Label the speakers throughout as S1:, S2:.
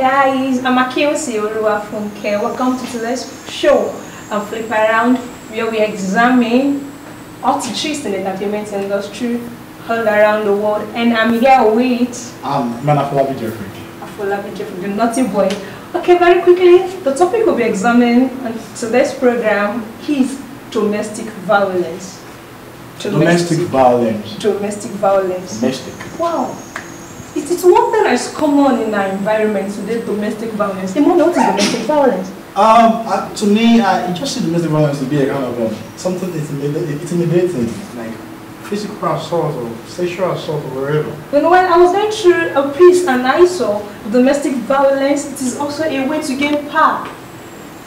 S1: guys, I'm Akiosi Oluwafunke. Welcome to today's show and Flip Around, where we examine all the trees in the entertainment industry all around the world. And I'm here with
S2: Afolabi Jeffrey.
S1: Afolabi Jeffrey, the naughty boy. Okay, very quickly, the topic we'll be examining on today's program is domestic violence.
S2: Domestic violence.
S1: Domestic violence.
S2: Domestic.
S1: Wow. It's one thing that is common in our environment today, domestic violence. What is domestic violence?
S2: To me, I just see domestic violence to be a kind of something intimidating, like physical assault or sexual assault or whatever.
S1: When I was going through a piece and I saw domestic violence, it is also a way to gain power.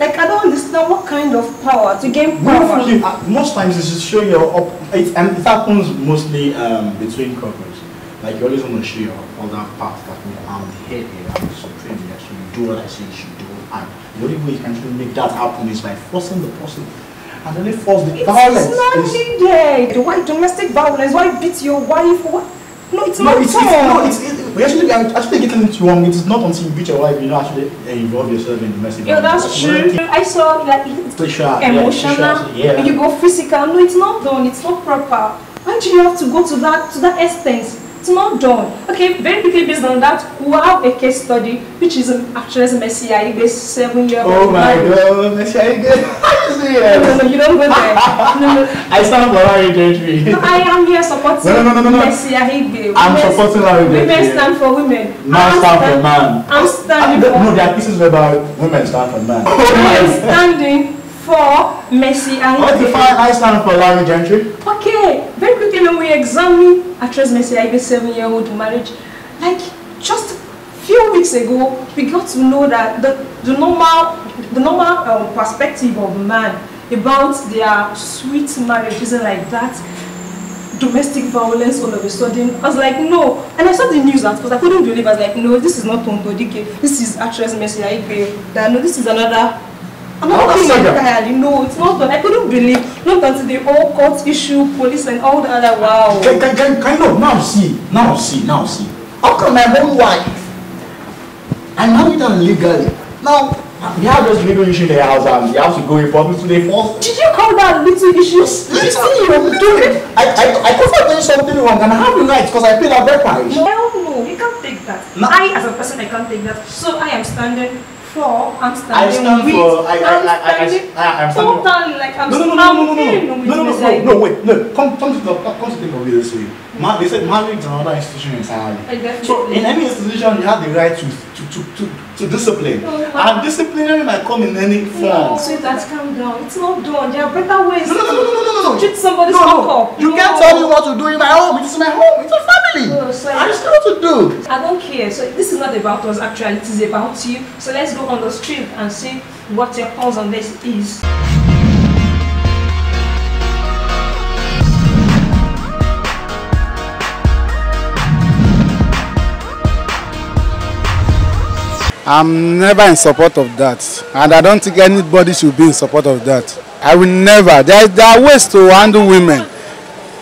S1: Like, I don't understand what kind of power to gain power.
S2: Most times it's just showing your and it happens mostly between couples. Like, you always want to show your other part that I'm the head here, I'm supreme here, so you do what I say you should do. And the only way you can actually make that happen is by forcing the person. And then they force the violence.
S1: It's not needed. Why domestic violence? Why beat your wife? What? No, it's not.
S2: We actually getting it wrong. It is not until you beat your wife you actually involve yourself in domestic violence.
S1: Yeah, that's true. I saw like it's emotional.
S2: Yeah.
S1: You go physical. No, it's not done. It's not proper. Why do you have to go to that extent? It's not done. Okay, very quickly based on that, we have a case study which is actress Mercy AIGBE, 7-year-old.
S2: Oh my God, Mercy AIGBE.
S1: No, you don't go there. No.
S2: I stand for Larry Gentry.
S1: No, I am here supporting Mercy AIGBE.
S2: I'm supporting Larry Gentry.
S1: Women stand for women.
S2: Man stand for man.
S1: I'm standing for...
S2: No, there are pieces about women stand for man.
S1: I'm standing for Mercy AIGBE.
S2: What define I stand for Larry Gentry?
S1: Okay, very quickly when we examine actress Mercy AIGBE's 7-year-old marriage, like just a few weeks ago, we got to know that the normal perspective of man about their sweet marriage isn't like that. Domestic violence all of a sudden. I was like, no. And I saw the news at first. I couldn't believe. I was like, no, this is not Tonto Dike. This is actress Mercy AIGBE. No, this is another thing entirely. No, it's not done. I couldn't believe. Not until the whole court issue, police and all the other. Wow.
S2: Kind of. Now see. How come my own wife? I married her legally. Now, we have this legal issue in the house and you have to go in public to the force.
S1: Did you call that little issues?
S2: I thought I did something wrong and I have the right because I paid a bread price.
S1: No, you can't take that. No. I, as a person, I can't take that. So I am standing for, I'm standing
S2: No, wait, come to think of it this way. They said marriage is another institution entirely. So in any institution, you have the right to discipline. And disciplinary might come in any form.
S1: Sweetheart, calm down. It's not done. There are better ways
S2: to
S1: treat somebody's up.
S2: You can't tell me what to do in my home. It is my home. It's a family. So I just know what to do.
S1: I don't care. So this is not about us actually. It is about you. So let's go on the street and see what your pulse on this is.
S3: I'm never in support of that, and I don't think anybody should be in support of that. I will never. There are ways to handle women,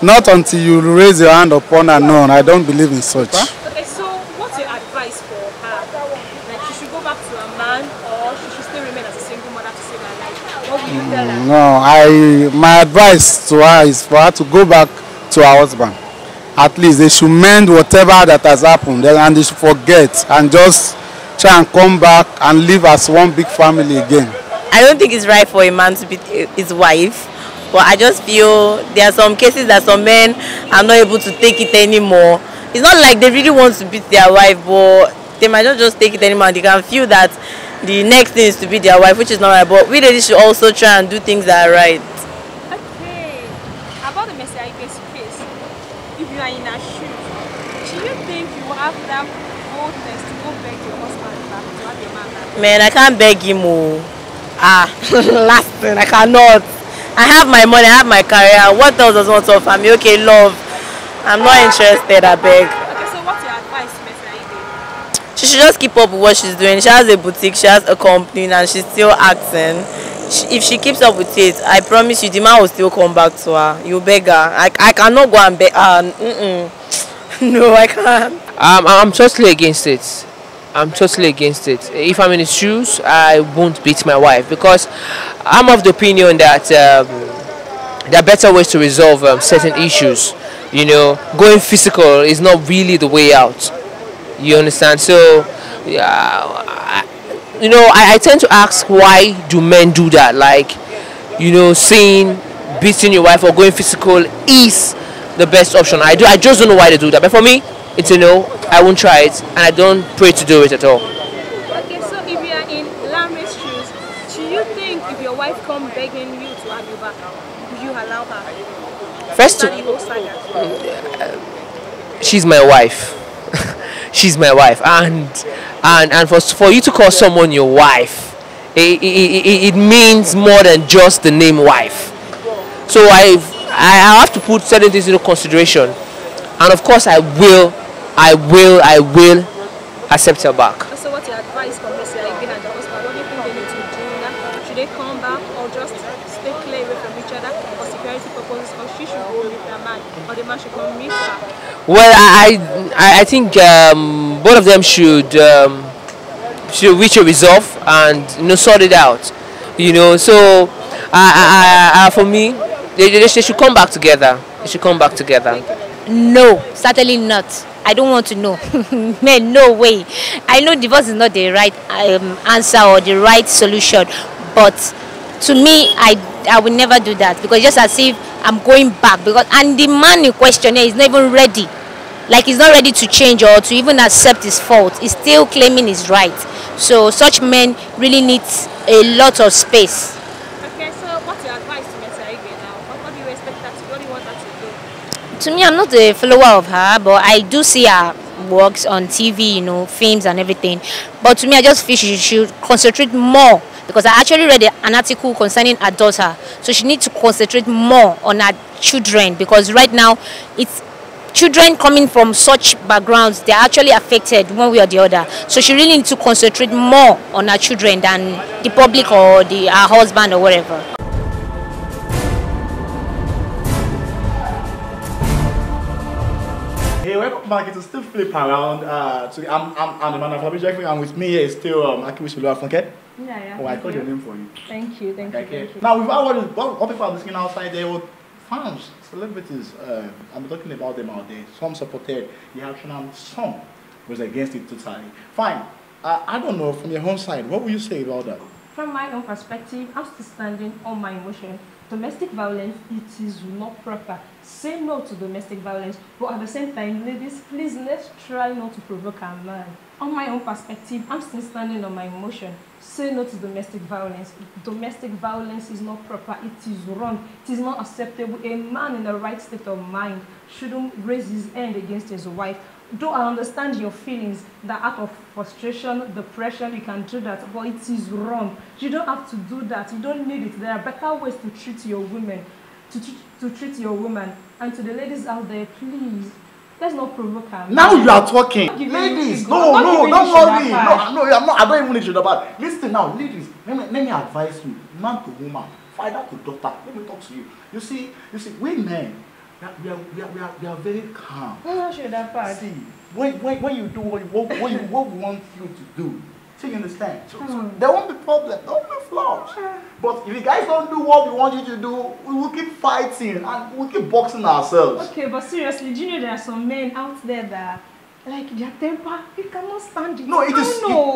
S3: not until you raise your hand upon her. No, I don't believe in such.
S1: Okay, so what's your advice for her? Like, she should go back to a man, or she should still remain as a single mother to save her life? What will you tell her?
S3: No, my advice to her is for her to go back to her husband. At least they should mend whatever that has happened, and they should forget and just try and come back and live as one big family again.
S4: I don't think it's right for a man to beat his wife, but I just feel there are some cases that some men are not able to take it anymore. It's not like they really want to beat their wife, but they might not just take it anymore. They can feel that the next thing is to beat their wife, which is not right. But we ladies should also try and do things that are right.
S1: Okay. About the Mercy AIGBE's case, if you are in her shoes, do you think you will have that boldness to go beg your husband back to have your man back?
S4: Man, I can't beg him. Last thing, I cannot. I have my money, I have my career. What else does want to offer me? Okay, love. I'm not interested, I beg.
S1: Okay, so what's your advice to Mercy AIGBE?
S4: She should just keep up with what she's doing. She has a boutique, she has a company, and she's still acting. If she keeps up with it, I promise you, the man will still come back to her. You beg her. I cannot go and beg her. No, I can't.
S5: I'm totally against it. I'm totally against it. If I'm in his shoes, I won't beat my wife because I'm of the opinion that there are better ways to resolve certain issues. You know, going physical is not really the way out. You understand? So, I tend to ask, why do men do that? Like, saying beating your wife or going physical is the best option. I just don't know why they do that. But for me, it's a no. I won't try it, and I don't pray to do it at all.
S1: Okay, so if you are in LANRE's shoes, do you think if your wife come begging you to have you back, will you allow her?
S5: First, she's my wife. She's my wife, and for you to call someone your wife, it means more than just the name wife. So I have to put certain things into consideration, and of course I will accept her back.
S1: So what's your advice for Mr. AIGBE and the husband? What do you think they need to do now? Should they come back or just stay clear away from each other for security purposes, or she should go meet her man, or the man should come meet her?
S5: Well, I think both of them should reach a resolve and sort it out. So for me, they should come back together. They should come back together.
S6: No, certainly not. I don't want to know. Man, no way. I know divorce is not the right answer or the right solution, but to me, I will never do that, because just as if I'm going back, and the man in question is not even ready. Like, he's not ready to change or to even accept his fault. He's still claiming his right. So such men really need a lot of space.
S1: Okay, so what's your advice to Mr. AIGBE now? What do you expect her to do? What do you want her to do?
S6: To me, I'm not a follower of her, but I do see her works on TV, films and everything. But to me, I just feel she should concentrate more, because I actually read an article concerning her daughter. So she needs to concentrate more on her children, because right now it's children coming from such backgrounds, they're actually affected one way or the other. So she really needs to concentrate more on her children than the public or her husband or whatever.
S2: Hey, welcome back. It's still flip around. I'm the man of Jeffrey, and with me here is still AIGBE. Okay?
S1: Yeah.
S2: Oh, I called your name for you.
S1: Thank you.
S2: Now, with what people are listening outside, they were fans, celebrities. I'm talking about them out there. Some supported the action, and some was against it totally. Fine. I don't know, from your home side, what will you say about that?
S1: From my own perspective, I'm still standing on my emotion. Domestic violence, it is not proper. Say no to domestic violence, but at the same time, ladies, please, let's try not to provoke our man. On my own perspective, I'm still standing on my emotion. Say no to domestic violence. Domestic violence is not proper. It is wrong. It is not acceptable. A man in the right state of mind shouldn't raise his hand against his wife. Though I understand your feelings, that out of frustration, depression, you can do that, but it is wrong. You don't have to do that. You don't need it. There are better ways to treat your women, to treat your woman. And to the ladies out there, please, let's not provoke her.
S2: Now you are talking. Ladies, no, don't worry. I don't even need you about. Listen now, ladies, let me advise you, man to woman, father to daughter. Let me talk to you. You see, we men, we are very calm.
S1: I'm not sure that part.
S2: See, when you do what we want you to do, so you understand? So there won't be problem, there won't be flaws. But if you guys don't do what we want you to do, we will keep fighting and we'll keep boxing ourselves.
S1: Okay, but seriously, do you know there are some men out there that, like, their temper, you cannot stand it?
S2: No,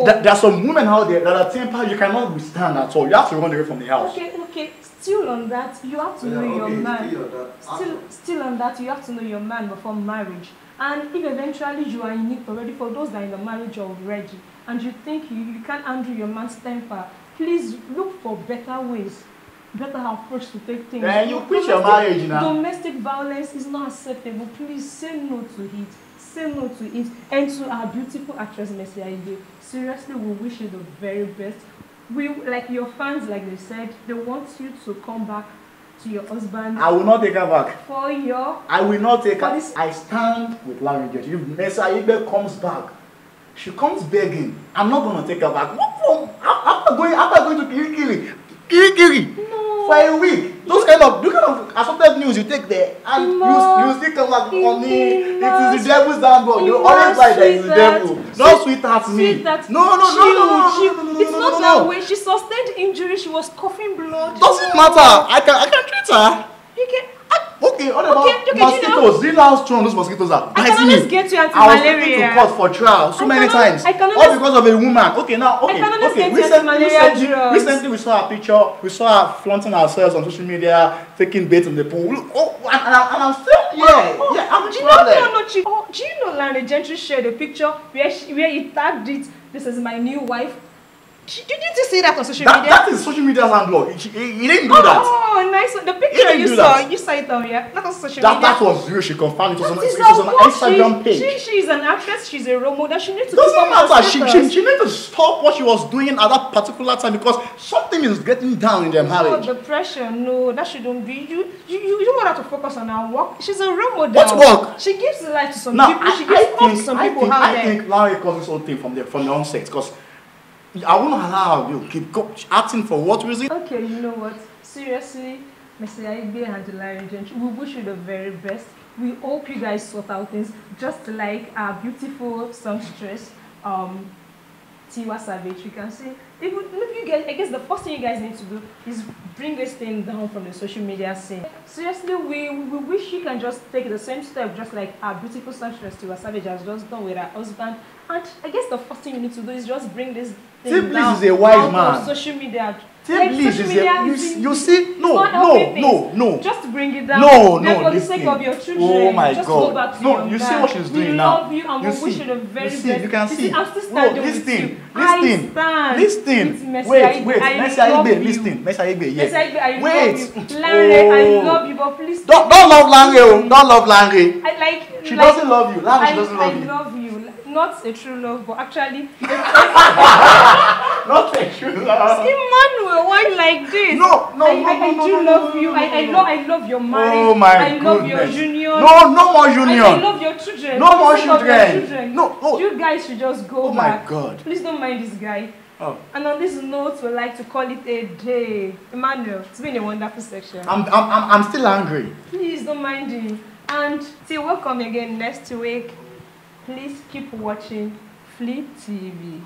S2: there are some women out there that are temper you cannot withstand at all. You have to run away from the house.
S1: Okay. Still on that, you have to know your man. Still on that, you have to know your man before marriage. And if eventually you are in it already, for those that are in the marriage already, and you think you can't handle your man's temper, please look for better ways, better approach to take things.
S2: And you quit your marriage now.
S1: Domestic violence is not acceptable. Please say no to it. Say no to it. And to our beautiful actress, Mr. AIGBE, seriously, we wish you the very best. We, like your fans, like they said, they want you to come back to your husband.
S2: I will not take her back.
S1: I
S2: will not take her. I stand with LANRE. If Mr. AIGBE comes back, she comes begging, I'm not going to take her back. What from? After going to Kirikiri
S1: no.
S2: for a week. Those kind of assorted news you take there, and you still come back for me. It is the devil's handbook. They always like that it's the devil. No sweetheart me. No.
S1: It's not that way. She sustained injury. She was coughing blood.
S2: Doesn't matter. I can treat her.
S1: You can.
S2: Okay, what about mosquitoes? Do you know how strong those mosquitoes are?
S1: I can always get you anti-malaria.
S2: I was taken to court for trial so many times. All because of a woman. Okay, now, okay. Recently we saw a picture. We saw her flaunting ourselves on social media, taking bait in the pool. And I'm still, I'm
S1: do you know LANRE GENTRY shared a picture where he tagged it, "This is my new wife." Did you see that on social media?
S2: That is social media's handbook. He didn't do that.
S1: Oh, nice. The picture you saw it on here. Not on social media.
S2: That was real. She confirmed it was on Instagram page.
S1: She is an actress. She's a role model. She needs to
S2: doesn't matter. She needs to stop what she was doing at that particular time because something is getting down in their marriage.
S1: No, depression. No, that shouldn't be. You don't want her to focus on her work. She's a role model.
S2: What work?
S1: She gives the light to some people. She gives hope to some people out there.
S2: I think LANRE caused this whole thing from the onset because I won't allow you keep acting for what reason? Okay,
S1: you know what? Seriously, Mr. AIGBE and LANRE GENTRY, we wish you the very best. We hope you guys sort out things just like our beautiful songstress, Tiwa Savage. You can see, if you guys, I guess the first thing you guys need to do is bring this thing down from the social media scene. Seriously, we wish you can just take the same step, just like our beautiful songstress Tiwa Savage has just done with her husband. And I guess the first thing you need to do is just bring this thing down
S2: is a wise man.
S1: Social media.
S2: You see, no.
S1: Just bring it down.
S2: No,
S1: for the sake of your children.
S2: Oh my
S1: just
S2: God.
S1: Go back to
S2: no, you see what she's doing now.
S1: We love you and we wish you the very best.
S2: You can see.
S1: I'm still standing with you.
S2: Listen. Wait. Mr. AIGBE, listen. Mr. AIGBE, yes.
S1: Mr. AIGBE, I love you. LANRE, I love you, but please
S2: don't love LANRE. Don't love LANRE.
S1: She
S2: doesn't love you. LANRE, she doesn't love you.
S1: I love you. Not a true love, but actually
S2: not a true love.
S1: Emmanuel, why like this?
S2: No,
S1: I do love you. I love your marriage.
S2: Oh my
S1: I love your union.
S2: No more union.
S1: I love your children.
S2: No more children. No.
S1: You guys should just go back.
S2: Oh my God.
S1: Please don't mind this guy.
S2: Oh.
S1: And on this note, we'd like to call it a day. Emmanuel, it's been a wonderful section.
S2: I'm still angry.
S1: Please don't mind him. And till welcome again next week. Please keep watching Flip TV.